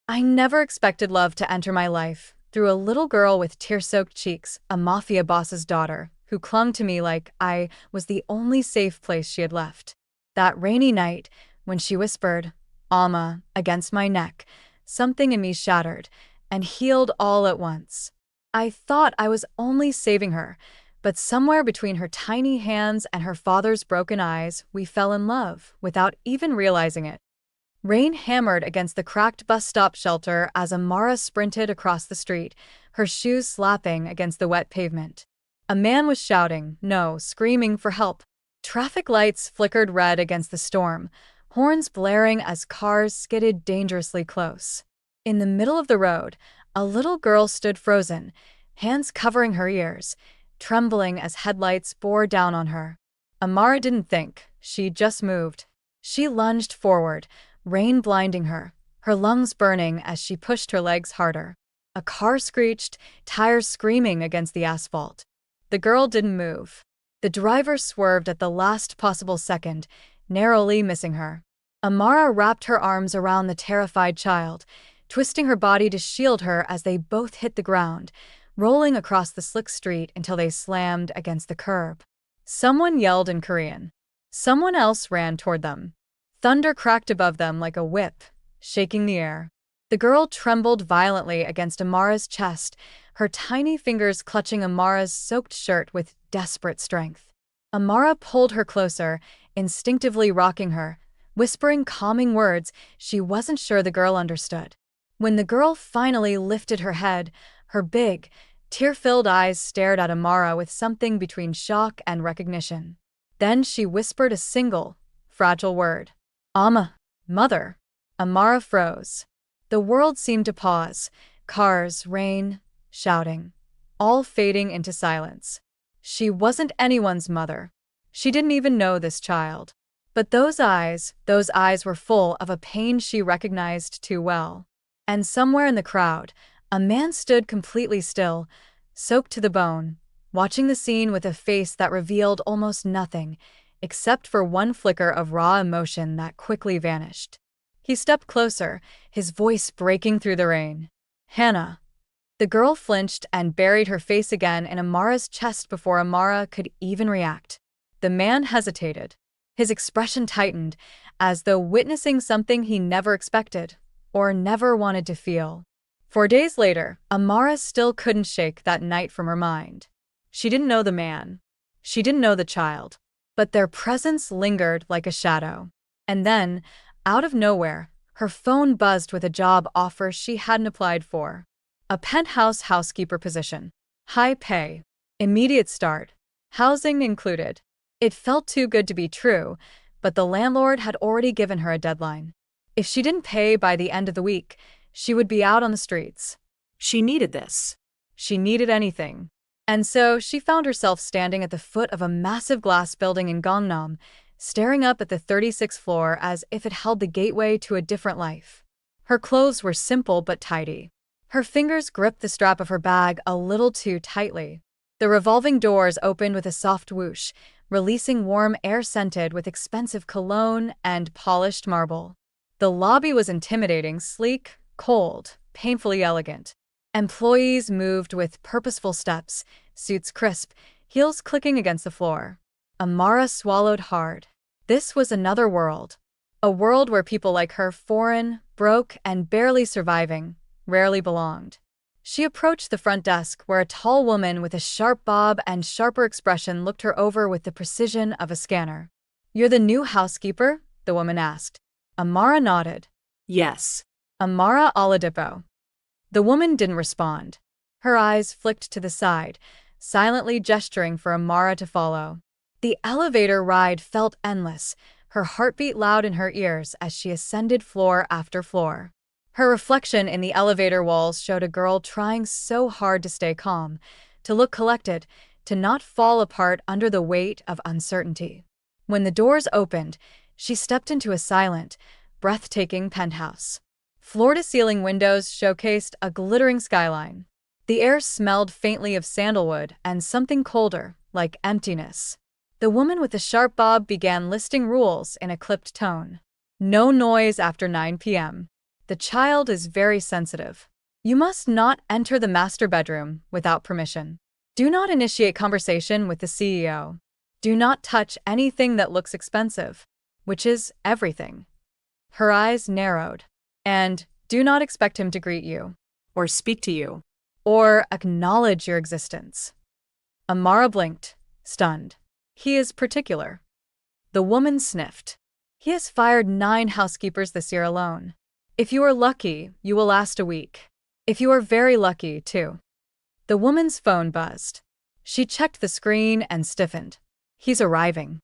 I never expected love to enter my life through a little girl with tear-soaked cheeks, a mafia boss's daughter, who clung to me like I was the only safe place she had left. That rainy night, when she whispered, "Alma," against my neck, something in me shattered and healed all at once. I thought I was only saving her, but somewhere between her tiny hands and her father's broken eyes, we fell in love without even realizing it. Rain hammered against the cracked bus stop shelter as Amara sprinted across the street, her shoes slapping against the wet pavement. A man was shouting, no, screaming for help. Traffic lights flickered red against the storm, horns blaring as cars skidded dangerously close. In the middle of the road, a little girl stood frozen, hands covering her ears, trembling as headlights bore down on her. Amara didn't think, she just moved. She lunged forward, rain blinding her, her lungs burning as she pushed her legs harder. A car screeched, tires screaming against the asphalt. The girl didn't move. The driver swerved at the last possible second, narrowly missing her. Amara wrapped her arms around the terrified child, twisting her body to shield her as they both hit the ground, rolling across the slick street until they slammed against the curb. Someone yelled in Korean. Someone else ran toward them. Thunder cracked above them like a whip, shaking the air. The girl trembled violently against Amara's chest, her tiny fingers clutching Amara's soaked shirt with desperate strength. Amara pulled her closer, instinctively rocking her, whispering calming words she wasn't sure the girl understood. When the girl finally lifted her head, her big, tear-filled eyes stared at Amara with something between shock and recognition. Then she whispered a single, fragile word. "Amma, mother." Amara froze. The world seemed to pause, cars, rain, shouting, all fading into silence. She wasn't anyone's mother. She didn't even know this child. But those eyes were full of a pain she recognized too well. And somewhere in the crowd, a man stood completely still, soaked to the bone, watching the scene with a face that revealed almost nothing, except for one flicker of raw emotion that quickly vanished. He stepped closer, his voice breaking through the rain. "Hannah." The girl flinched and buried her face again in Amara's chest before Amara could even react. The man hesitated. His expression tightened, as though witnessing something he never expected, or never wanted to feel. 4 days later, Amara still couldn't shake that night from her mind. She didn't know the man. She didn't know the child. But their presence lingered like a shadow. And then, out of nowhere, her phone buzzed with a job offer she hadn't applied for. A penthouse housekeeper position. High pay. Immediate start. Housing included. It felt too good to be true, but the landlord had already given her a deadline. If she didn't pay by the end of the week, she would be out on the streets. She needed this. She needed anything. And so she found herself standing at the foot of a massive glass building in Gangnam, staring up at the 36th floor as if it held the gateway to a different life. Her clothes were simple but tidy. Her fingers gripped the strap of her bag a little too tightly. The revolving doors opened with a soft whoosh, releasing warm air scented with expensive cologne and polished marble. The lobby was intimidating, sleek, cold, painfully elegant. Employees moved with purposeful steps, suits crisp, heels clicking against the floor. Amara swallowed hard. This was another world. A world where people like her, foreign, broke, and barely surviving, rarely belonged. She approached the front desk where a tall woman with a sharp bob and sharper expression looked her over with the precision of a scanner. "You're the new housekeeper?" the woman asked. Amara nodded. "Yes. Amara Oladipo." The woman didn't respond. Her eyes flicked to the side, silently gesturing for Amara to follow. The elevator ride felt endless, her heartbeat loud in her ears as she ascended floor after floor. Her reflection in the elevator walls showed a girl trying so hard to stay calm, to look collected, to not fall apart under the weight of uncertainty. When the doors opened, she stepped into a silent, breathtaking penthouse. Floor-to-ceiling windows showcased a glittering skyline. The air smelled faintly of sandalwood and something colder, like emptiness. The woman with the sharp bob began listing rules in a clipped tone. No noise after 9 p.m. The child is very sensitive. You must not enter the master bedroom without permission. Do not initiate conversation with the CEO. Do not touch anything that looks expensive, which is everything. Her eyes narrowed. And do not expect him to greet you, or speak to you, or acknowledge your existence. Amara blinked, stunned. He is particular. The woman sniffed. He has fired 9 housekeepers this year alone. If you are lucky, you will last a week. If you are very lucky, too. The woman's phone buzzed. She checked the screen and stiffened. He's arriving.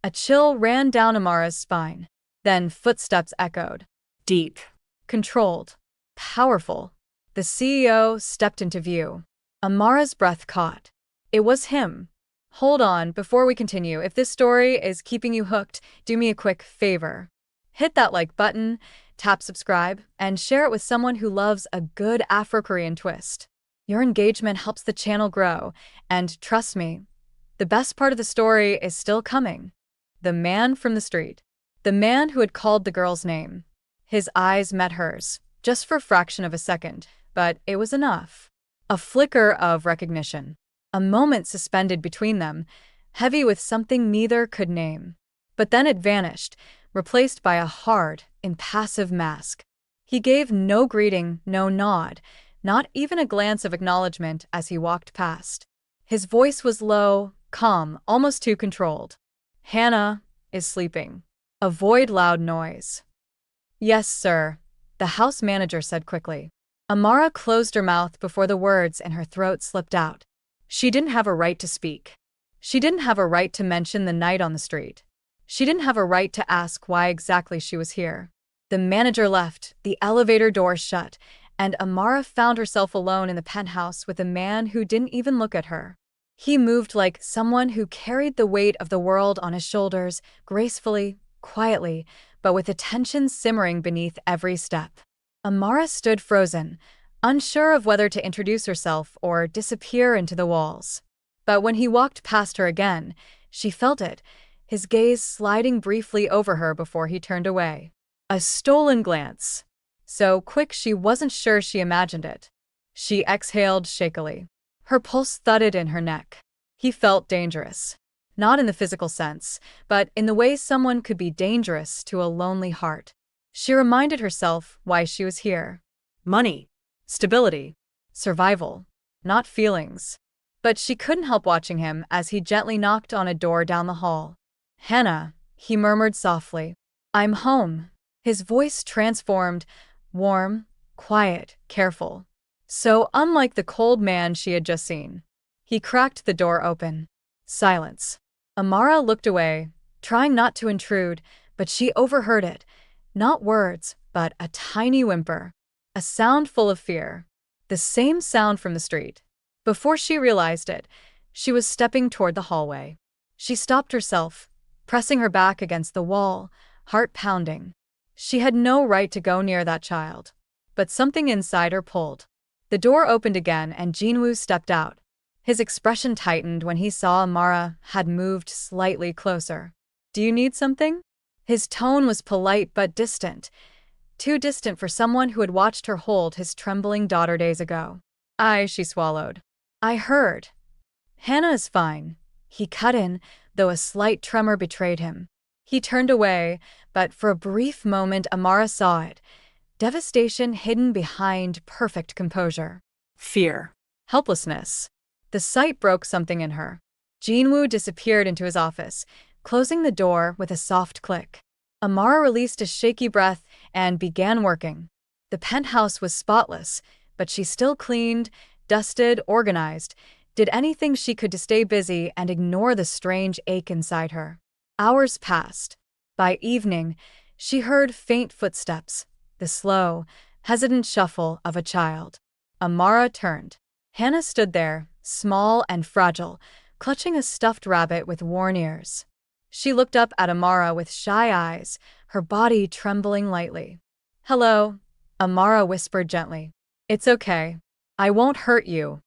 A chill ran down Amara's spine. Then footsteps echoed. Deep, controlled, powerful. The CEO stepped into view. Amara's breath caught. It was him. Hold on, before we continue, if this story is keeping you hooked, do me a quick favor. Hit that like button, tap subscribe, and share it with someone who loves a good Afro Korean twist. Your engagement helps the channel grow, and trust me, the best part of the story is still coming. The man from the street. The man who had called the girl's name. His eyes met hers, just for a fraction of a second, but it was enough. A flicker of recognition. A moment suspended between them, heavy with something neither could name. But then it vanished, replaced by a hard, impassive mask. He gave no greeting, no nod, not even a glance of acknowledgement as he walked past. His voice was low, calm, almost too controlled. Hannah is sleeping. Avoid loud noise. Yes, sir, the house manager said quickly. Amara closed her mouth before the words in her throat slipped out. She didn't have a right to speak. She didn't have a right to mention the night on the street. She didn't have a right to ask why exactly she was here. The manager left, the elevator door shut, and Amara found herself alone in the penthouse with a man who didn't even look at her. He moved like someone who carried the weight of the world on his shoulders, gracefully, quietly, but with a tension simmering beneath every step. Amara stood frozen, unsure of whether to introduce herself or disappear into the walls. But when he walked past her again, she felt it, his gaze sliding briefly over her before he turned away. A stolen glance. So quick she wasn't sure she imagined it. She exhaled shakily. Her pulse thudded in her neck. He felt dangerous. Not in the physical sense, but in the way someone could be dangerous to a lonely heart. She reminded herself why she was here. Money. Stability. Survival. Not feelings. But she couldn't help watching him as he gently knocked on a door down the hall. Hannah, he murmured softly. I'm home. His voice transformed, warm, quiet, careful. So unlike the cold man she had just seen. He cracked the door open. Silence. Amara looked away, trying not to intrude, but she overheard it. Not words, but a tiny whimper. A sound full of fear. The same sound from the street. Before she realized it, she was stepping toward the hallway. She stopped herself, pressing her back against the wall, heart pounding. She had no right to go near that child. But something inside her pulled. The door opened again and Jinwoo stepped out. His expression tightened when he saw Amara had moved slightly closer. Do you need something? His tone was polite but distant. Too distant for someone who had watched her hold his trembling daughter days ago. She swallowed. I heard. Hannah is fine. He cut in, though a slight tremor betrayed him. He turned away, but for a brief moment Amara saw it. Devastation hidden behind perfect composure. fear, Helplessness. The sight broke something in her. Jinwoo disappeared into his office, closing the door with a soft click. Amara released a shaky breath and began working. The penthouse was spotless, but she still cleaned, dusted, organized, did anything she could to stay busy and ignore the strange ache inside her. Hours passed. By evening, she heard faint footsteps, the slow, hesitant shuffle of a child. Amara turned. Hannah stood there, small and fragile, clutching a stuffed rabbit with worn ears. She looked up at Amara with shy eyes, her body trembling lightly. "Hello," Amara whispered gently. "It's okay. I won't hurt you."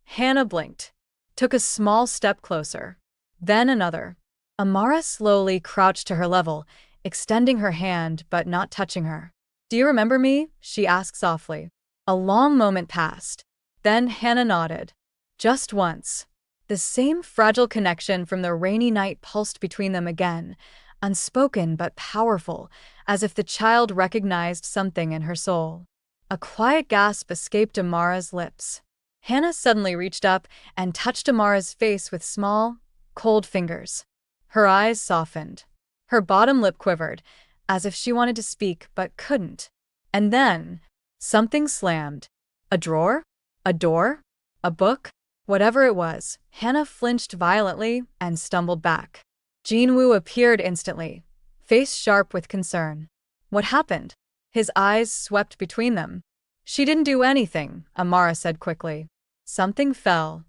Hannah blinked, took a small step closer, then another. Amara slowly crouched to her level, extending her hand but not touching her. Do you remember me? She asked softly. A long moment passed. Then Hannah nodded. Just once. The same fragile connection from the rainy night pulsed between them again, unspoken but powerful, as if the child recognized something in her soul. A quiet gasp escaped Amara's lips. Hannah suddenly reached up and touched Amara's face with small, cold fingers. Her eyes softened. Her bottom lip quivered, as if she wanted to speak but couldn't. And then, something slammed. A drawer? A door? A book? Whatever it was, Hannah flinched violently and stumbled back. Jinwoo appeared instantly, face sharp with concern. What happened? His eyes swept between them. She didn't do anything, Amara said quickly. Something fell.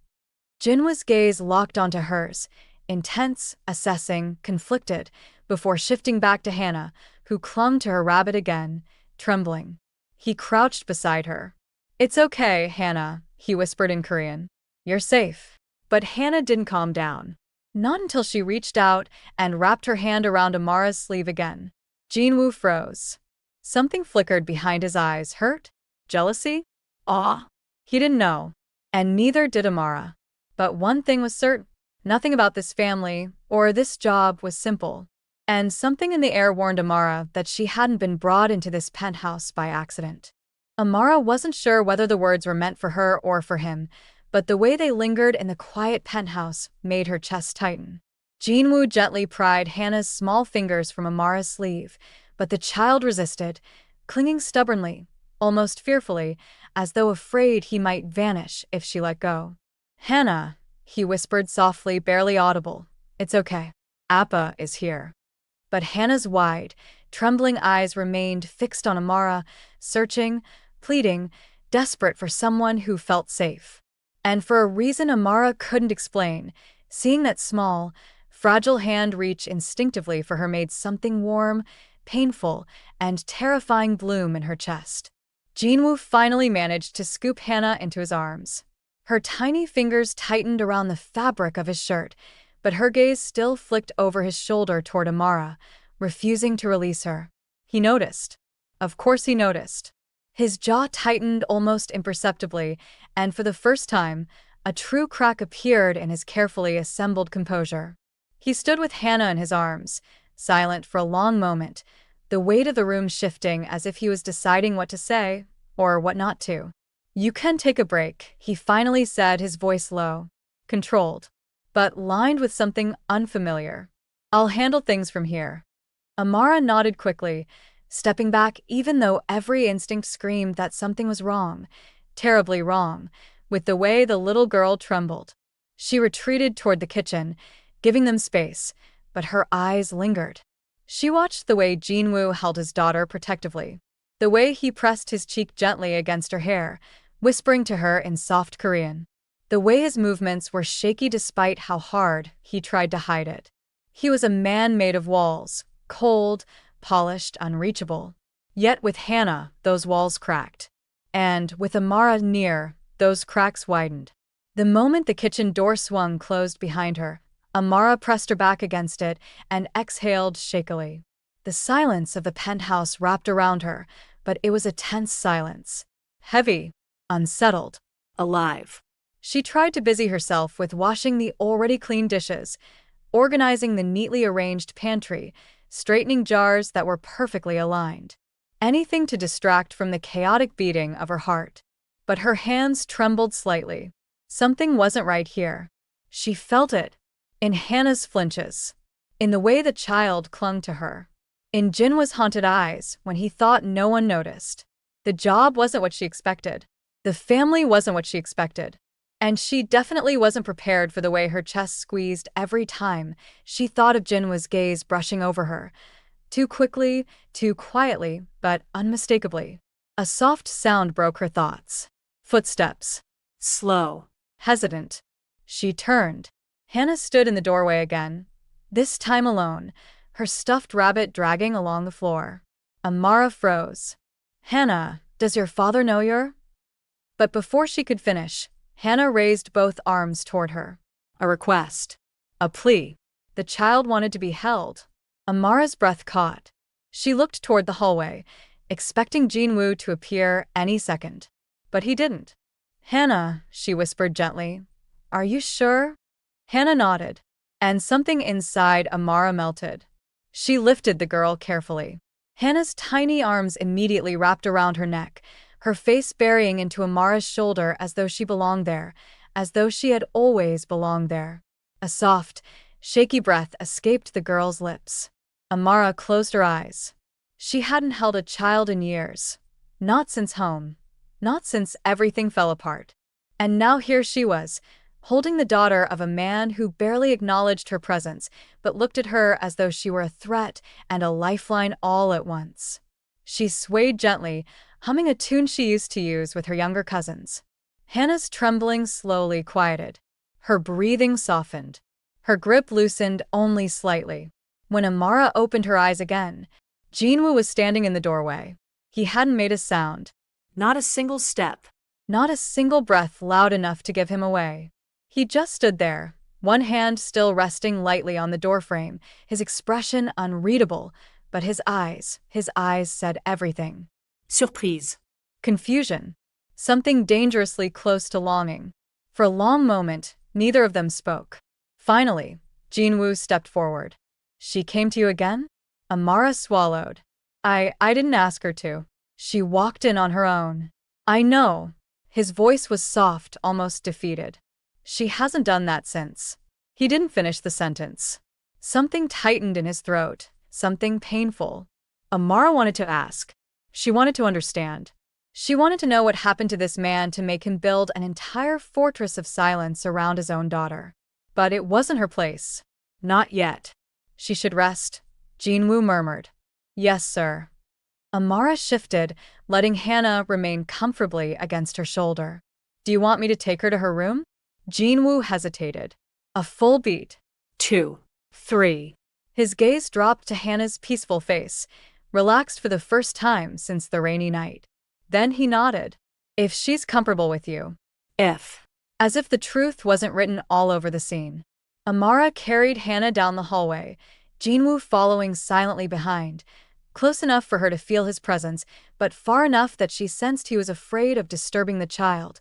Jinwoo's gaze locked onto hers, intense, assessing, conflicted, before shifting back to Hannah, who clung to her rabbit again, trembling. He crouched beside her. It's okay, Hannah, he whispered in Korean. You're safe. But Hannah didn't calm down. Not until she reached out and wrapped her hand around Amara's sleeve again. Jinwoo froze. Something flickered behind his eyes. Hurt? Jealousy? Awe? He didn't know. And neither did Amara. But one thing was certain. Nothing about this family or this job was simple. And something in the air warned Amara that she hadn't been brought into this penthouse by accident. Amara wasn't sure whether the words were meant for her or for him, but the way they lingered in the quiet penthouse made her chest tighten. Jinwoo gently pried Hannah's small fingers from Amara's sleeve, but the child resisted, clinging stubbornly, almost fearfully, as though afraid he might vanish if she let go. Hannah, he whispered softly, barely audible. It's okay. Appa is here. But Hannah's wide, trembling eyes remained fixed on Amara, searching, pleading, desperate for someone who felt safe. And for a reason Amara couldn't explain, seeing that small, fragile hand reach instinctively for her made something warm, painful, and terrifying bloom in her chest. Jinwoo finally managed to scoop Hannah into his arms. Her tiny fingers tightened around the fabric of his shirt, but her gaze still flicked over his shoulder toward Amara, refusing to release her. He noticed. Of course he noticed. His jaw tightened almost imperceptibly, and for the first time, a true crack appeared in his carefully assembled composure. He stood with Hannah in his arms, silent for a long moment, the weight of the room shifting as if he was deciding what to say or what not to. You can take a break, he finally said, his voice low, controlled, but lined with something unfamiliar. I'll handle things from here. Amara nodded quickly, stepping back even though every instinct screamed that something was wrong, terribly wrong, with the way the little girl trembled. She retreated toward the kitchen, giving them space, but her eyes lingered. She watched the way Jinwoo held his daughter protectively, the way he pressed his cheek gently against her hair, whispering to her in soft Korean, the way his movements were shaky despite how hard he tried to hide it. He was a man made of walls, cold, polished, unreachable. Yet with Hannah, those walls cracked. And, with Amara near, those cracks widened. The moment the kitchen door swung closed behind her, Amara pressed her back against it and exhaled shakily. The silence of the penthouse wrapped around her, but it was a tense silence. Heavy, unsettled, Alive. She tried to busy herself with washing the already clean dishes, organizing the neatly arranged pantry, straightening jars that were perfectly aligned. Anything to distract from the chaotic beating of her heart. But her hands trembled slightly. Something wasn't right here. She felt it. In Hannah's flinches. In the way the child clung to her. In Jinwoo's haunted eyes when he thought no one noticed. The job wasn't what she expected. The family wasn't what she expected. And she definitely wasn't prepared for the way her chest squeezed every time she thought of Jinwoo's gaze brushing over her. Too quickly, too quietly, but unmistakably. A soft sound broke her thoughts. Footsteps. Slow. Hesitant. She turned. Hannah stood in the doorway again, this time alone, her stuffed rabbit dragging along the floor. Amara froze. Hannah, does your father know you're? But before she could finish, Hannah raised both arms toward her. A request. A plea. The child wanted to be held. Amara's breath caught. She looked toward the hallway, expecting Jinwoo to appear any second. But he didn't. "Hannah," she whispered gently. "Are you sure?" Hannah nodded, and something inside Amara melted. She lifted the girl carefully. Hannah's tiny arms immediately wrapped around her neck, her face burying into Amara's shoulder as though she belonged there, as though she had always belonged there. A soft, shaky breath escaped the girl's lips. Amara closed her eyes. She hadn't held a child in years. Not since home. Not since everything fell apart. And now here she was, holding the daughter of a man who barely acknowledged her presence, but looked at her as though she were a threat and a lifeline all at once. She swayed gently, humming a tune she used to use with her younger cousins. Hannah's trembling slowly quieted. Her breathing softened. Her grip loosened only slightly. When Amara opened her eyes again, Jinwoo was standing in the doorway. He hadn't made a sound. Not a single step. Not a single breath loud enough to give him away. He just stood there, one hand still resting lightly on the doorframe, his expression unreadable, but his eyes said everything. Surprise. Confusion. Something dangerously close to longing. For a long moment, neither of them spoke. Finally, Jinwoo stepped forward. "She came to you again?" Amara swallowed. I didn't ask her to. She walked in on her own." "I know." His voice was soft, almost defeated. "She hasn't done that since." He didn't finish the sentence. Something tightened in his throat, something painful. Amara wanted to ask. She wanted to understand. She wanted to know what happened to this man to make him build an entire fortress of silence around his own daughter. But it wasn't her place. Not yet. She should rest, Jinwoo murmured. "Yes, sir." Amara shifted, letting Hannah remain comfortably against her shoulder. "Do you want me to take her to her room?" Jinwoo hesitated. A full beat. 2, 3. His gaze dropped to Hannah's peaceful face, relaxed for the first time since the rainy night. Then he nodded. "If she's comfortable with you." If. As if the truth wasn't written all over the scene. Amara carried Hannah down the hallway, Jinwoo following silently behind, close enough for her to feel his presence, but far enough that she sensed he was afraid of disturbing the child,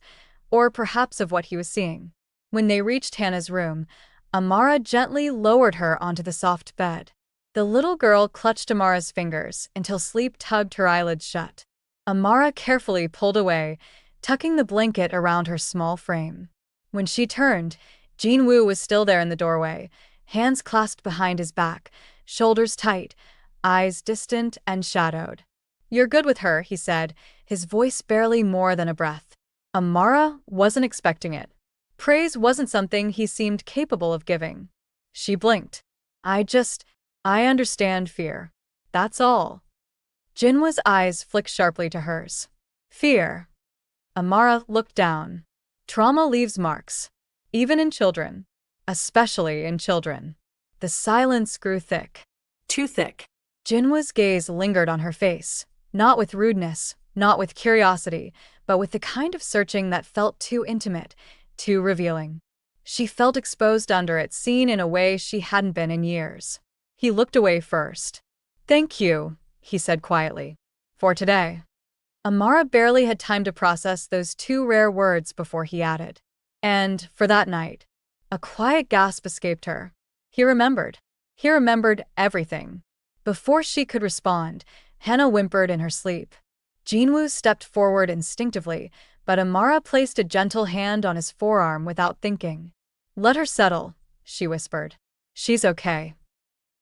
or perhaps of what he was seeing. When they reached Hannah's room, Amara gently lowered her onto the soft bed. The little girl clutched Amara's fingers until sleep tugged her eyelids shut. Amara carefully pulled away, tucking the blanket around her small frame. When she turned, Jinwoo was still there in the doorway, hands clasped behind his back, shoulders tight, eyes distant and shadowed. "You're good with her," he said, his voice barely more than a breath. Amara wasn't expecting it. Praise wasn't something he seemed capable of giving. She blinked. I understand fear. That's all." Jinwoo's eyes flicked sharply to hers. "Fear." Amara looked down. "Trauma leaves marks. Even in children. Especially in children." The silence grew thick. Too thick. Jinwoo's gaze lingered on her face, not with rudeness, not with curiosity, but with the kind of searching that felt too intimate, too revealing. She felt exposed under it, seen in a way she hadn't been in years. He looked away first. "Thank you," he said quietly. "For today." Amara barely had time to process those two rare words before he added. "And for that night." A quiet gasp escaped her. He remembered. He remembered everything. Before she could respond, Hannah whimpered in her sleep. Jinwoo stepped forward instinctively, but Amara placed a gentle hand on his forearm without thinking. "Let her settle," she whispered. "She's okay."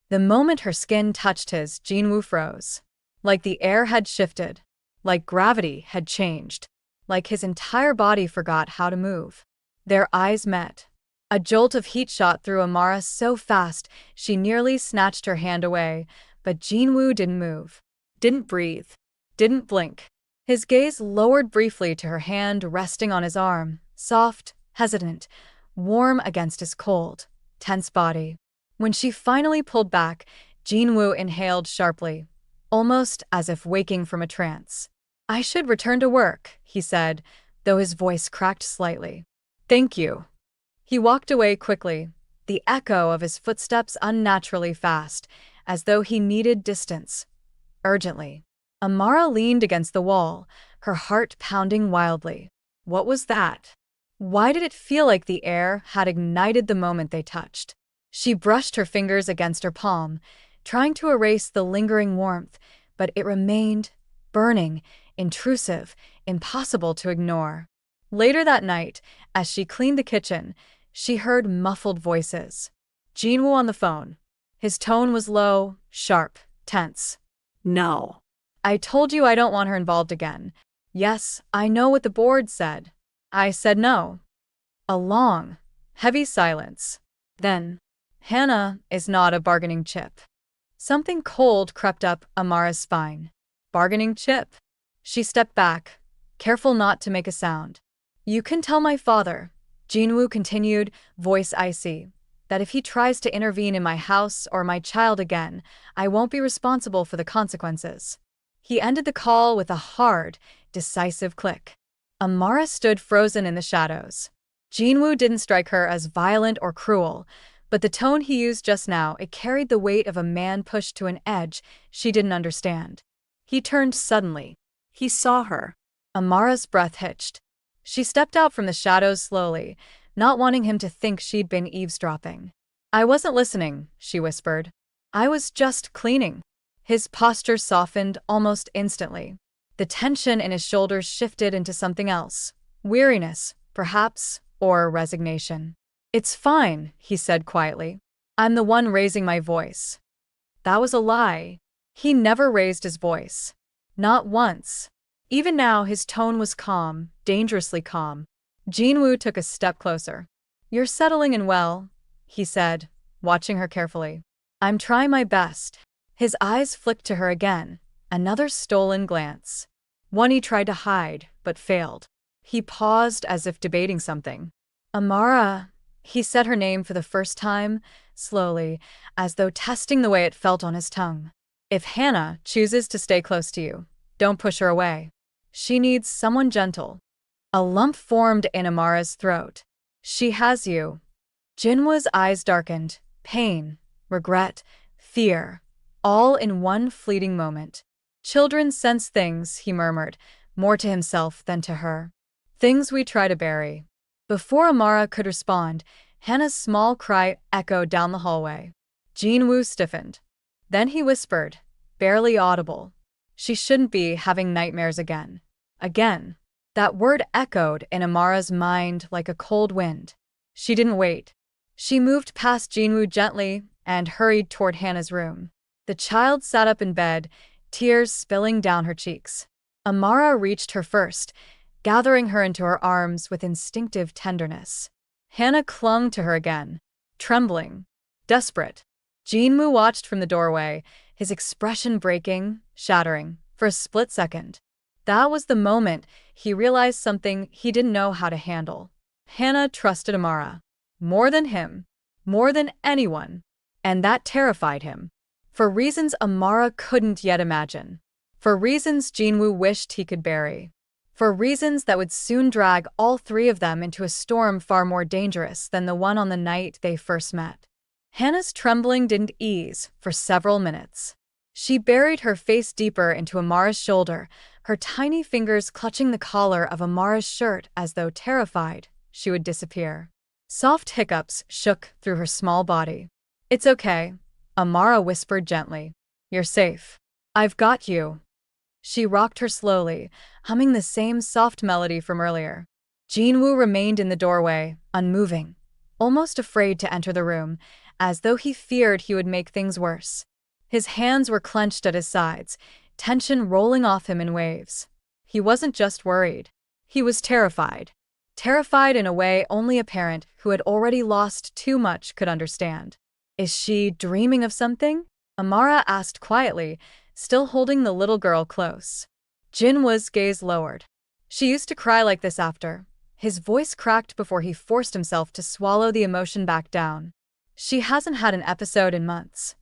The moment her skin touched his, Jinwoo froze. Like the air had shifted. Like gravity had changed. Like his entire body forgot how to move. Their eyes met. A jolt of heat shot through Amara so fast she nearly snatched her hand away, but Jinwoo didn't move. Didn't breathe. Didn't blink. His gaze lowered briefly to her hand resting on his arm, soft, hesitant, warm against his cold, tense body. When she finally pulled back, Jinwoo inhaled sharply, almost as if waking from a trance. "I should return to work," he said, though his voice cracked slightly. "Thank you." He walked away quickly, the echo of his footsteps unnaturally fast, as though he needed distance. Urgently. Amara leaned against the wall, her heart pounding wildly. What was that? Why did it feel like the air had ignited the moment they touched? She brushed her fingers against her palm, trying to erase the lingering warmth, but it remained, burning, intrusive, impossible to ignore. Later that night, as she cleaned the kitchen, she heard muffled voices. Jinwoo on the phone. His tone was low, sharp, tense. No. I told you I don't want her involved again. Yes, I know what the board said. I said no. A long, heavy silence. Then, Hannah is not a bargaining chip. Something cold crept up Amara's spine. Bargaining chip? She stepped back, careful not to make a sound. You can tell my father, Jinwoo continued, voice icy, that if he tries to intervene in my house or my child again, I won't be responsible for the consequences. He ended the call with a hard, decisive click. Amara stood frozen in the shadows. Jinwoo didn't strike her as violent or cruel, but the tone he used just now, it carried the weight of a man pushed to an edge she didn't understand. He turned suddenly. He saw her. Amara's breath hitched. She stepped out from the shadows slowly, not wanting him to think she'd been eavesdropping. I wasn't listening, she whispered. I was just cleaning. His posture softened almost instantly. The tension in his shoulders shifted into something else. Weariness, perhaps, or resignation. It's fine, he said quietly. I'm the one raising my voice. That was a lie. He never raised his voice. Not once. Even now, his tone was calm, dangerously calm. Jinwoo took a step closer. You're settling in well, he said, watching her carefully. I'm trying my best. His eyes flicked to her again, another stolen glance. One he tried to hide, but failed. He paused as if debating something. Amara, he said her name for the first time, slowly, as though testing the way it felt on his tongue. If Hannah chooses to stay close to you, don't push her away. She needs someone gentle. A lump formed in Amara's throat. She has you. Jinwoo's eyes darkened, pain, regret, fear, all in one fleeting moment. Children sense things, he murmured, more to himself than to her. Things we try to bury. Before Amara could respond, Hannah's small cry echoed down the hallway. Jinwoo stiffened. Then he whispered, barely audible. She shouldn't be having nightmares again. Again. That word echoed in Amara's mind like a cold wind. She didn't wait. She moved past Jinwoo gently and hurried toward Hannah's room. The child sat up in bed, tears spilling down her cheeks. Amara reached her first, gathering her into her arms with instinctive tenderness. Hannah clung to her again, trembling, desperate. Jinwoo watched from the doorway, his expression breaking, shattering, for a split second. That was the moment he realized something he didn't know how to handle. Hannah trusted Amara. More than him. More than anyone. And that terrified him. For reasons Amara couldn't yet imagine. For reasons Jinwoo wished he could bury. For reasons that would soon drag all three of them into a storm far more dangerous than the one on the night they first met. Hannah's trembling didn't ease for several minutes. She buried her face deeper into Amara's shoulder, her tiny fingers clutching the collar of Amara's shirt as though terrified she would disappear. Soft hiccups shook through her small body. It's okay, Amara whispered gently. You're safe. I've got you. She rocked her slowly, humming the same soft melody from earlier. Jinwoo remained in the doorway, unmoving, almost afraid to enter the room, as though he feared he would make things worse. His hands were clenched at his sides, tension rolling off him in waves. He wasn't just worried. He was terrified. Terrified in a way only a parent who had already lost too much could understand. Is she dreaming of something? Amara asked quietly, still holding the little girl close. Jinwoo's gaze lowered. She used to cry like this after. His voice cracked before he forced himself to swallow the emotion back down. She hasn't had an episode in months.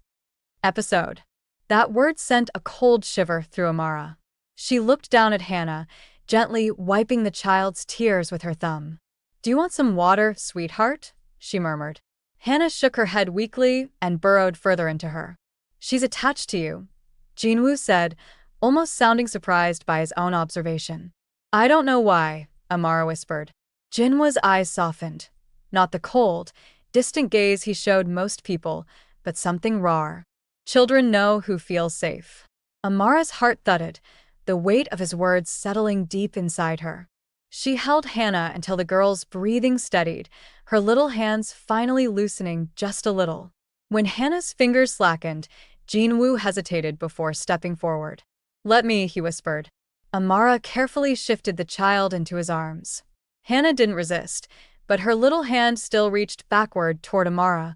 Episode. That word sent a cold shiver through Amara. She looked down at Hannah, gently wiping the child's tears with her thumb. Do you want some water, sweetheart? She murmured. Hannah shook her head weakly and burrowed further into her. She's attached to you, Jinwoo said, almost sounding surprised by his own observation. I don't know why, Amara whispered. Jinwoo's eyes softened. Not the cold, distant gaze he showed most people, but something raw. Children know who feels safe. Amara's heart thudded, the weight of his words settling deep inside her. She held Hannah until the girl's breathing steadied, her little hands finally loosening just a little. When Hannah's fingers slackened, Jinwoo hesitated before stepping forward. Let me, he whispered. Amara carefully shifted the child into his arms. Hannah didn't resist, but her little hand still reached backward toward Amara,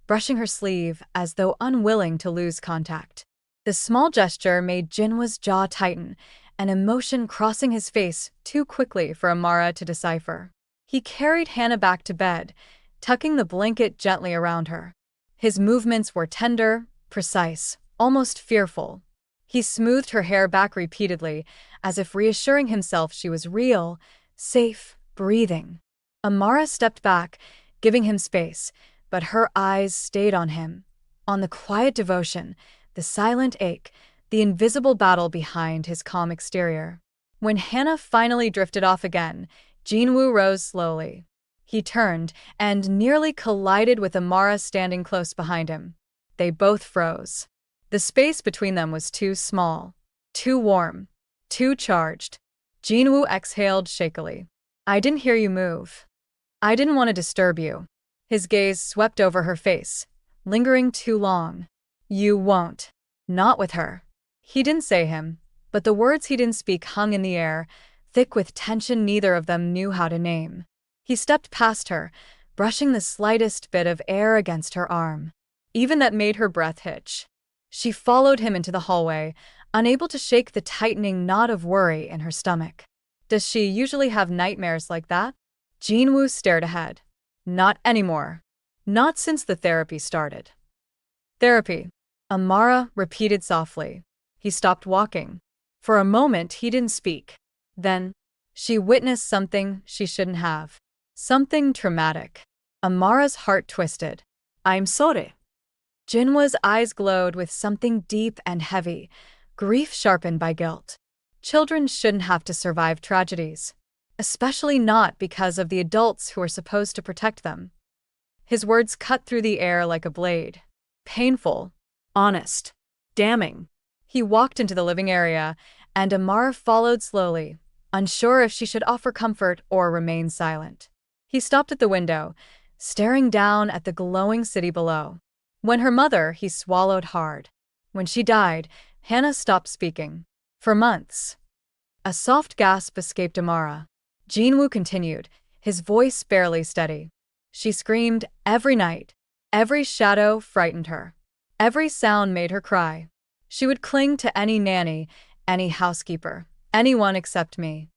brushing her sleeve as though unwilling to lose contact. The small gesture made Jinwoo's jaw tighten, an emotion crossing his face too quickly for Amara to decipher. He carried Hannah back to bed, tucking the blanket gently around her. His movements were tender, precise, almost fearful. He smoothed her hair back repeatedly, as if reassuring himself she was real, safe, breathing. Amara stepped back, giving him space, but her eyes stayed on him, on the quiet devotion, the silent ache, the invisible battle behind his calm exterior. When Hannah finally drifted off again, Jinwoo rose slowly. He turned and nearly collided with Amara standing close behind him. They both froze. The space between them was too small, too warm, too charged. Jinwoo exhaled shakily. I didn't hear you move. I didn't want to disturb you. His gaze swept over her face, lingering too long. You won't. Not with her. He didn't say him, but the words he didn't speak hung in the air, thick with tension neither of them knew how to name. He stepped past her, brushing the slightest bit of air against her arm. Even that made her breath hitch. She followed him into the hallway, unable to shake the tightening knot of worry in her stomach. Does she usually have nightmares like that? Jinwoo stared ahead. Not anymore. Not since the therapy started. Therapy, Amara repeated softly. He stopped walking. For a moment, he didn't speak. Then, she witnessed something she shouldn't have. Something traumatic. Amara's heart twisted. I'm sorry. Jinwoo's eyes glowed with something deep and heavy, grief sharpened by guilt. Children shouldn't have to survive tragedies, especially not because of the adults who are supposed to protect them. His words cut through the air like a blade. Painful, honest, damning. He walked into the living area, and Amara followed slowly, unsure if she should offer comfort or remain silent. He stopped at the window, staring down at the glowing city below. When her mother, he swallowed hard. When she died, Hannah stopped speaking. For months. A soft gasp escaped Amara. Jinwoo continued, his voice barely steady. She screamed every night. Every shadow frightened her. Every sound made her cry. She would cling to any nanny, any housekeeper, anyone except me.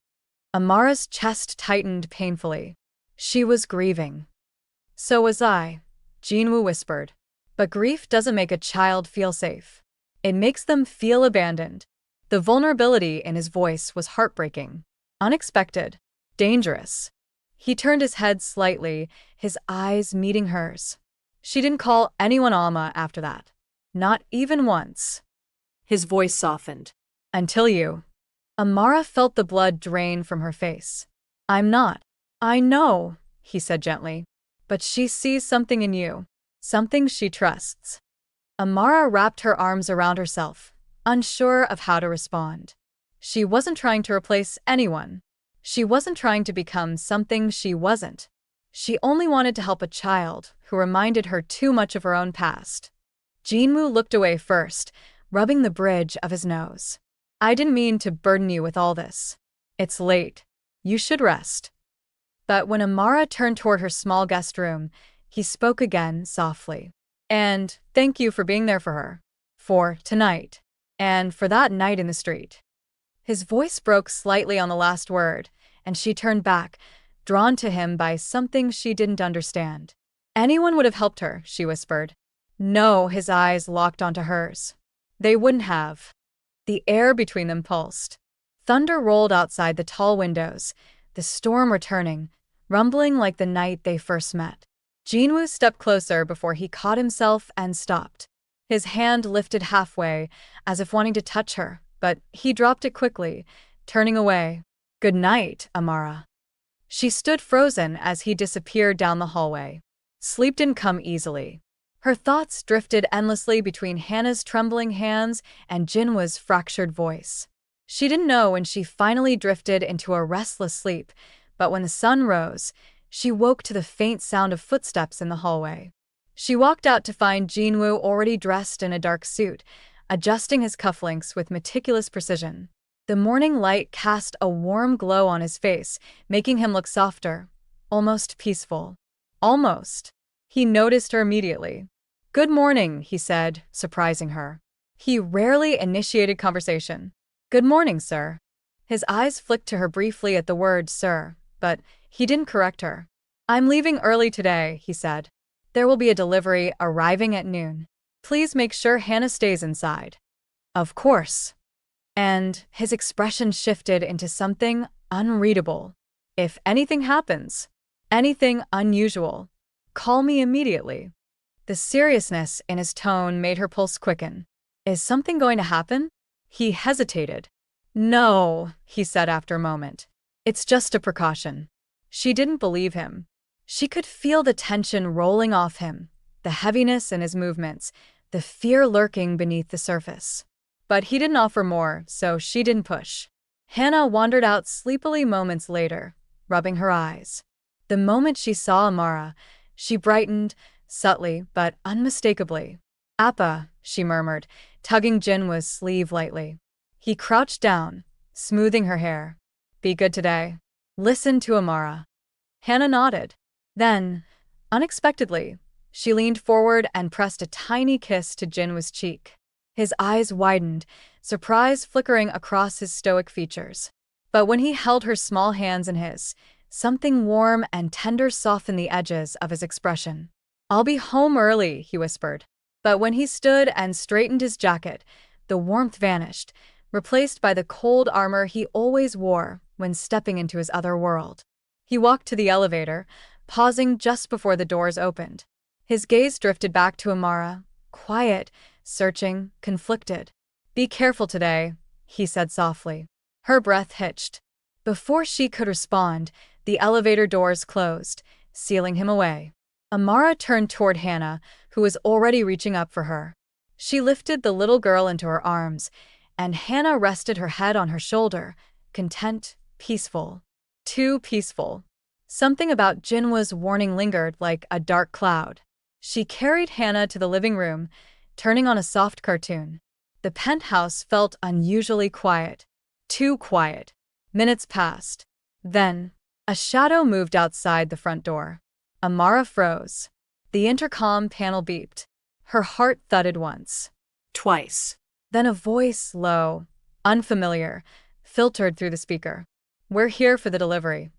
Amara's chest tightened painfully. She was grieving. So was I, Jinwoo whispered. But grief doesn't make a child feel safe. It makes them feel abandoned. The vulnerability in his voice was heartbreaking, unexpected, dangerous. He turned his head slightly, his eyes meeting hers. She didn't call anyone Alma after that. Not even once. His voice softened. Until you. Amara felt the blood drain from her face. I'm not. I know, he said gently. But she sees something in you. Something she trusts. Amara wrapped her arms around herself, unsure of how to respond. She wasn't trying to replace anyone. She wasn't trying to become something she wasn't. She only wanted to help a child who reminded her too much of her own past. Jinwoo looked away first, rubbing the bridge of his nose. I didn't mean to burden you with all this. It's late. You should rest. But when Amara turned toward her small guest room, he spoke again softly. And thank you for being there for her. For tonight. And for that night in the street. His voice broke slightly on the last word, and she turned back, drawn to him by something she didn't understand. Anyone would have helped her, she whispered. No, his eyes locked onto hers. They wouldn't have. The air between them pulsed. Thunder rolled outside the tall windows, the storm returning, rumbling like the night they first met. Jinwoo stepped closer before he caught himself and stopped. His hand lifted halfway, as if wanting to touch her, but he dropped it quickly, turning away. "Good night, Amara." She stood frozen as he disappeared down the hallway. Sleep didn't come easily. Her thoughts drifted endlessly between Hannah's trembling hands and Jinwa's fractured voice. She didn't know when she finally drifted into a restless sleep, but when the sun rose, she woke to the faint sound of footsteps in the hallway. She walked out to find Jinwoo already dressed in a dark suit, adjusting his cufflinks with meticulous precision. The morning light cast a warm glow on his face, making him look softer, almost peaceful. Almost. He noticed her immediately. "Good morning," he said, surprising her. He rarely initiated conversation. "Good morning, sir." His eyes flicked to her briefly at the word sir, but he didn't correct her. "I'm leaving early today," he said. "There will be a delivery arriving at noon. Please make sure Hannah stays inside." "Of course." And his expression shifted into something unreadable. "If anything happens, anything unusual, call me immediately." The seriousness in his tone made her pulse quicken. "Is something going to happen?" He hesitated. "No," he said after a moment. "It's just a precaution." She didn't believe him. She could feel the tension rolling off him, the heaviness in his movements, the fear lurking beneath the surface. But he didn't offer more, so she didn't push. Hannah wandered out sleepily moments later, rubbing her eyes. The moment she saw Amara, she brightened, subtly but unmistakably. "Appa," she murmured, tugging Jinwa's sleeve lightly. He crouched down, smoothing her hair. "Be good today. Listen to Amara." Hannah nodded. Then, unexpectedly, she leaned forward and pressed a tiny kiss to Jinwa's cheek. His eyes widened, surprise flickering across his stoic features. But when he held her small hands in his, something warm and tender softened the edges of his expression. "I'll be home early," he whispered. But when he stood and straightened his jacket, the warmth vanished, replaced by the cold armor he always wore when stepping into his other world. He walked to the elevator, pausing just before the doors opened. His gaze drifted back to Amara, quiet, searching, conflicted. "Be careful today," he said softly. Her breath hitched. Before she could respond, the elevator doors closed, sealing him away. Amara turned toward Hannah, who was already reaching up for her. She lifted the little girl into her arms, and Hannah rested her head on her shoulder, content, peaceful. Too peaceful. Something about Jinwa's warning lingered like a dark cloud. She carried Hannah to the living room, turning on a soft cartoon. The penthouse felt unusually quiet. Too quiet. Minutes passed. Then, a shadow moved outside the front door. Amara froze. The intercom panel beeped. Her heart thudded once. Twice. Then a voice, low, unfamiliar, filtered through the speaker. "We're here for the delivery."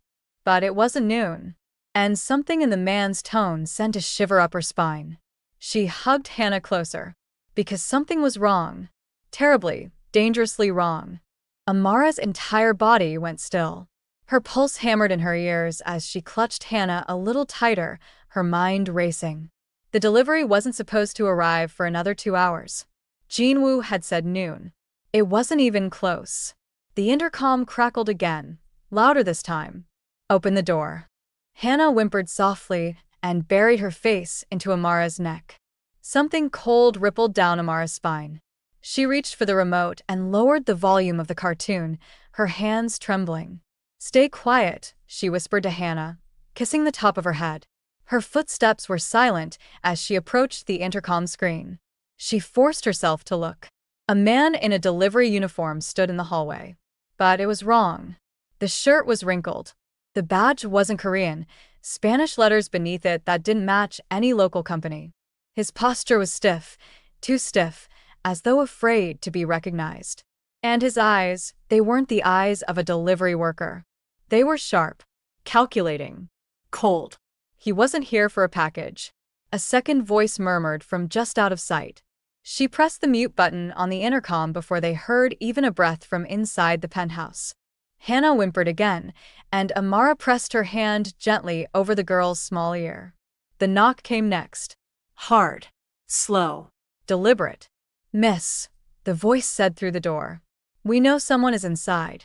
But it wasn't noon. And something in the man's tone sent a shiver up her spine. She hugged Hannah closer. Because something was wrong. Terribly, dangerously wrong. Amara's entire body went still. Her pulse hammered in her ears as she clutched Hannah a little tighter, her mind racing. The delivery wasn't supposed to arrive for another 2 hours. Jinwoo had said noon. It wasn't even close. The intercom crackled again, louder this time. "Open the door." Hannah whimpered softly and buried her face into Amara's neck. Something cold rippled down Amara's spine. She reached for the remote and lowered the volume of the cartoon, her hands trembling. "Stay quiet," she whispered to Hannah, kissing the top of her head. Her footsteps were silent as she approached the intercom screen. She forced herself to look. A man in a delivery uniform stood in the hallway. But it was wrong. The shirt was wrinkled. The badge wasn't Korean, Spanish letters beneath it that didn't match any local company. His posture was stiff, too stiff, as though afraid to be recognized. And his eyes, they weren't the eyes of a delivery worker. They were sharp, calculating, Cold. He wasn't here for a package. A second voice murmured from just out of sight. She pressed the mute button on the intercom before they heard even a breath from inside the penthouse. Hannah whimpered again, and Amara pressed her hand gently over the girl's small ear. The knock came next. Hard. Slow. Deliberate. "Miss," the voice said through the door. We know someone is inside.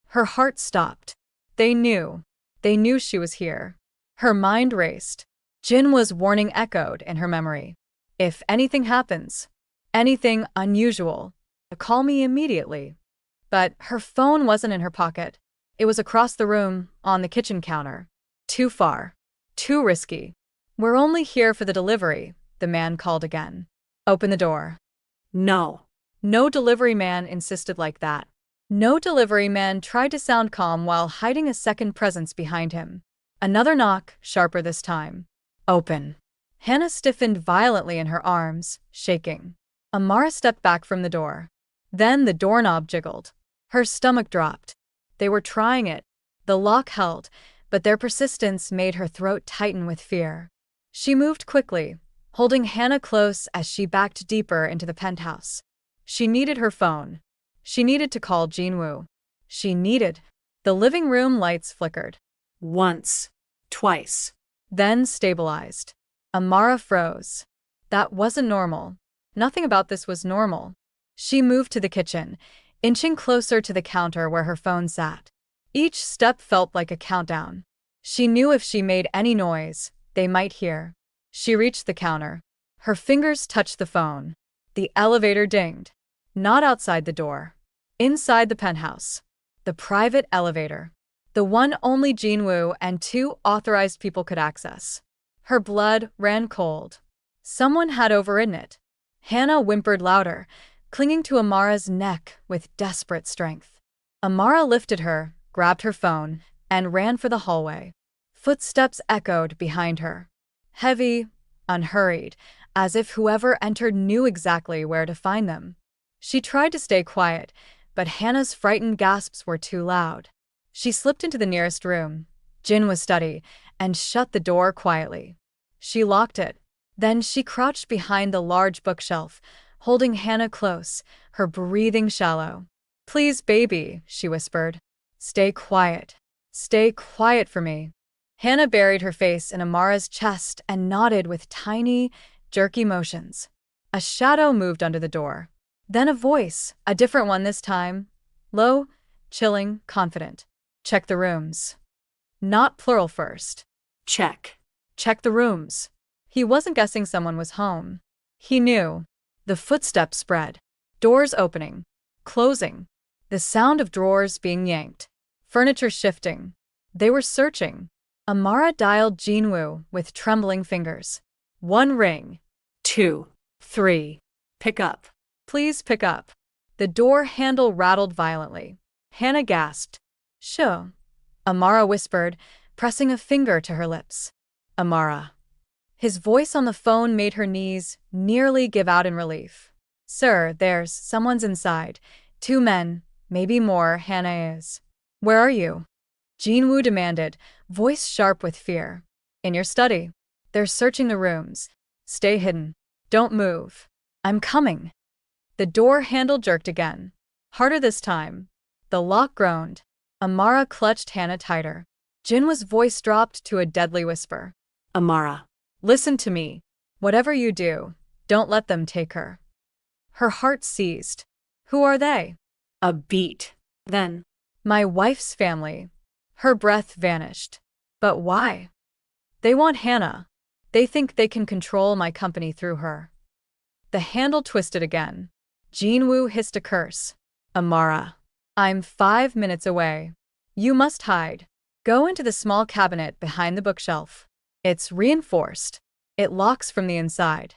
Her heart stopped. They knew. They knew she was here. Her mind raced. Jin was warning echoed in her memory. If anything happens, anything unusual, call me immediately. But her phone wasn't in her pocket. It was across the room, on the kitchen counter. Too far. Too risky. We're only here for the delivery, the man called again. Open the door. No. No delivery man insisted like that. No delivery man tried to sound calm while hiding a second presence behind him. Another knock, sharper this time. Open. Hannah stiffened violently in her arms, shaking. Amara stepped back from the door. Then the doorknob jiggled. Her stomach dropped. They were trying it. The lock held, but their persistence made her throat tighten with fear. She moved quickly, holding Hannah close as she backed deeper into the penthouse. She needed her phone. She needed to call Jinwoo. She needed. The living room lights flickered. Once. Twice. Then stabilized. Amara froze. That wasn't normal. Nothing about this was normal. She moved to the kitchen, inching closer to the counter where her phone sat. Each step felt like a countdown. She knew if she made any noise, they might hear. She reached the counter. Her fingers touched the phone. The elevator dinged. Not outside the door. Inside the penthouse. The private elevator. The one only Jinwoo and two authorized people could access. Her blood ran cold. Someone had overridden it. Hannah whimpered louder, clinging to Amara's neck with desperate strength. Amara lifted her, grabbed her phone, and ran for the hallway. Footsteps echoed behind her. Heavy, unhurried, as if whoever entered knew exactly where to find them. She tried to stay quiet, but Hannah's frightened gasps were too loud. She slipped into the nearest room. Jin was study, and shut the door quietly. She locked it. Then she crouched behind the large bookshelf, holding Hannah close, her breathing shallow. Please, baby, she whispered. Stay quiet. Stay quiet for me. Hannah buried her face in Amara's chest and nodded with tiny, jerky motions. A shadow moved under the door. Then a voice, a different one this time. Low, chilling, confident. Check the rooms. Not plural first. Check. Check the rooms. He wasn't guessing someone was home. He knew. The footsteps spread. Doors opening. Closing. The sound of drawers being yanked. Furniture shifting. They were searching. Amara dialed Jinwoo with trembling fingers. 1 ring. 2. 3. Pick up. Please pick up. The door handle rattled violently. Hannah gasped. Sho. Amara whispered, pressing a finger to her lips. Amara. His voice on the phone made her knees nearly give out in relief. Sir, there's someone's inside. 2 men, maybe more, Hannah is. Where are you? Jinwoo demanded, voice sharp with fear. In your study. They're searching the rooms. Stay hidden. Don't move. I'm coming. The door handle jerked again. Harder this time. The lock groaned. Amara clutched Hannah tighter. Jinwoo's voice dropped to a deadly whisper. Amara. Listen to me. Whatever you do, don't let them take her. Her heart seized. Who are they? A beat. Then. My wife's family. Her breath vanished. But why? They want Hannah. They think they can control my company through her. The handle twisted again. Jinwoo hissed a curse. Amara. I'm 5 minutes away. You must hide. Go into the small cabinet behind the bookshelf. It's reinforced. It locks from the inside.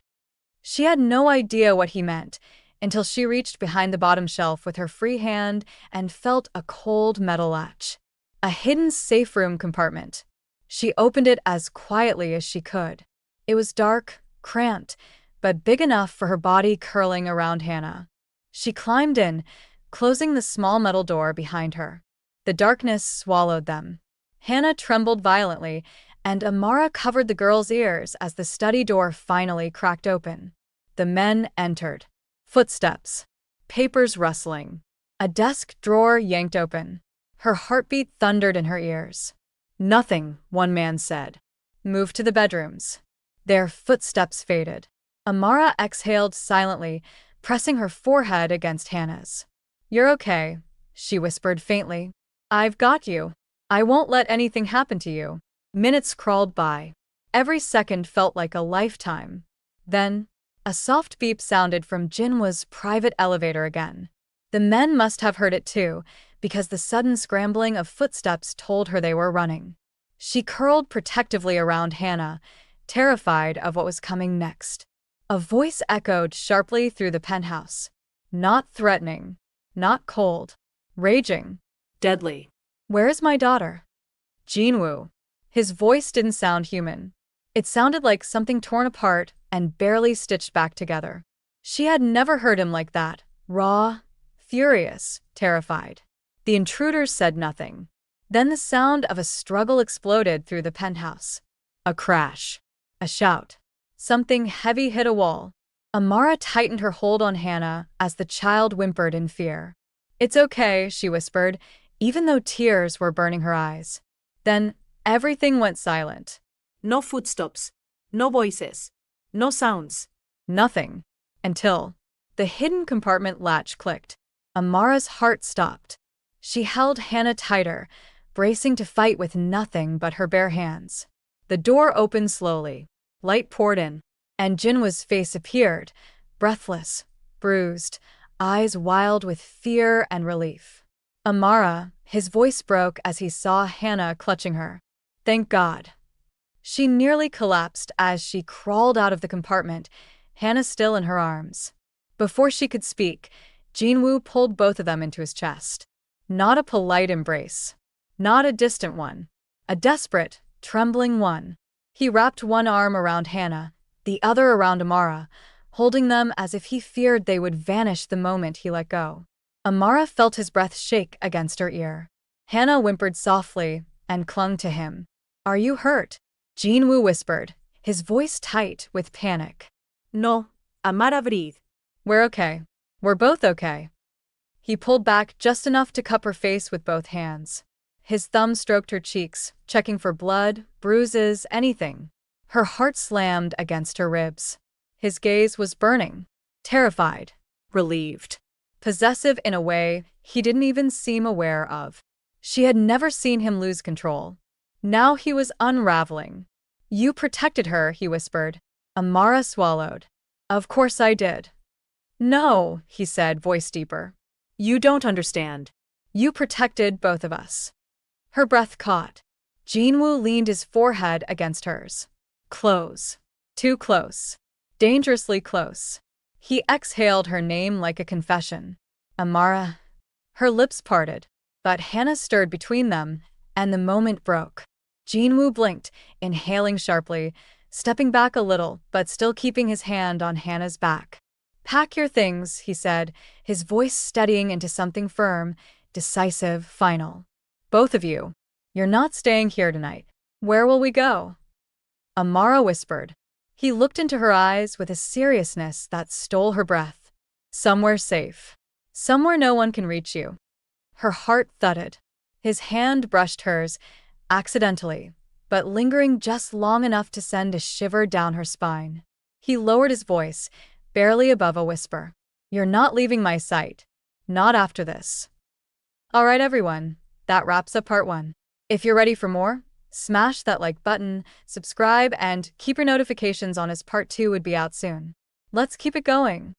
She had no idea what he meant until she reached behind the bottom shelf with her free hand and felt a cold metal latch. A hidden safe room compartment. She opened it as quietly as she could. It was dark, cramped, but big enough for her body curling around Hannah. She climbed in, closing the small metal door behind her. The darkness swallowed them. Hannah trembled violently, and Amara covered the girl's ears as the study door finally cracked open. The men entered. Footsteps. Papers rustling. A desk drawer yanked open. Her heartbeat thundered in her ears. Nothing, one man said. Move to the bedrooms. Their footsteps faded. Amara exhaled silently, pressing her forehead against Hannah's. You're okay, she whispered faintly. I've got you. I won't let anything happen to you. Minutes crawled by. Every second felt like a lifetime. Then, a soft beep sounded from Jinwoo's private elevator again. The men must have heard it too, because the sudden scrambling of footsteps told her they were running. She curled protectively around Hannah, terrified of what was coming next. A voice echoed sharply through the penthouse. Not threatening, not cold, raging. Deadly. Where is my daughter? Jinwoo. His voice didn't sound human. It sounded like something torn apart and barely stitched back together. She had never heard him like that, raw, furious, terrified. The intruders said nothing. Then the sound of a struggle exploded through the penthouse. A crash. A shout. Something heavy hit a wall. Amara tightened her hold on Hannah as the child whimpered in fear. It's okay, she whispered, even though tears were burning her eyes. Then everything went silent. No footsteps. No voices. No sounds. Nothing. Until the hidden compartment latch clicked. Amara's heart stopped. She held Hannah tighter, bracing to fight with nothing but her bare hands. The door opened slowly. Light poured in, and Jinwoo's face appeared, breathless, bruised, eyes wild with fear and relief. Amara, his voice broke as he saw Hannah clutching her. Thank God. She nearly collapsed as she crawled out of the compartment, Hannah still in her arms. Before she could speak, Jinwoo pulled both of them into his chest. Not a polite embrace. Not a distant one. A desperate, trembling one. He wrapped one arm around Hannah, the other around Amara, holding them as if he feared they would vanish the moment he let go. Amara felt his breath shake against her ear. Hannah whimpered softly and clung to him. Are you hurt? Jinwoo whispered, his voice tight with panic. No, Amara, breathe. We're okay. We're both okay. He pulled back just enough to cup her face with both hands. His thumb stroked her cheeks, checking for blood, bruises, anything. Her heart slammed against her ribs. His gaze was burning, terrified, relieved, possessive in a way he didn't even seem aware of. She had never seen him lose control. Now he was unraveling. You protected her, he whispered. Amara swallowed. Of course I did. No, he said, voice deeper. You don't understand. You protected both of us. Her breath caught. Jinwoo leaned his forehead against hers. Close. Too close. Dangerously close. He exhaled her name like a confession. Amara. Her lips parted, but Hannah stirred between them, and the moment broke. Jinwoo blinked, inhaling sharply, stepping back a little, but still keeping his hand on Hannah's back. Pack your things, he said, his voice steadying into something firm, decisive, final. Both of you. You're not staying here tonight. Where will we go? Amara whispered. He looked into her eyes with a seriousness that stole her breath. Somewhere safe. Somewhere no one can reach you. Her heart thudded. His hand brushed hers, accidentally, but lingering just long enough to send a shiver down her spine. He lowered his voice, barely above a whisper. You're not leaving my sight. Not after this. All right, everyone. That wraps up part 1. If you're ready for more, smash that like button, subscribe, and keep your notifications on as part 2 would be out soon. Let's keep it going.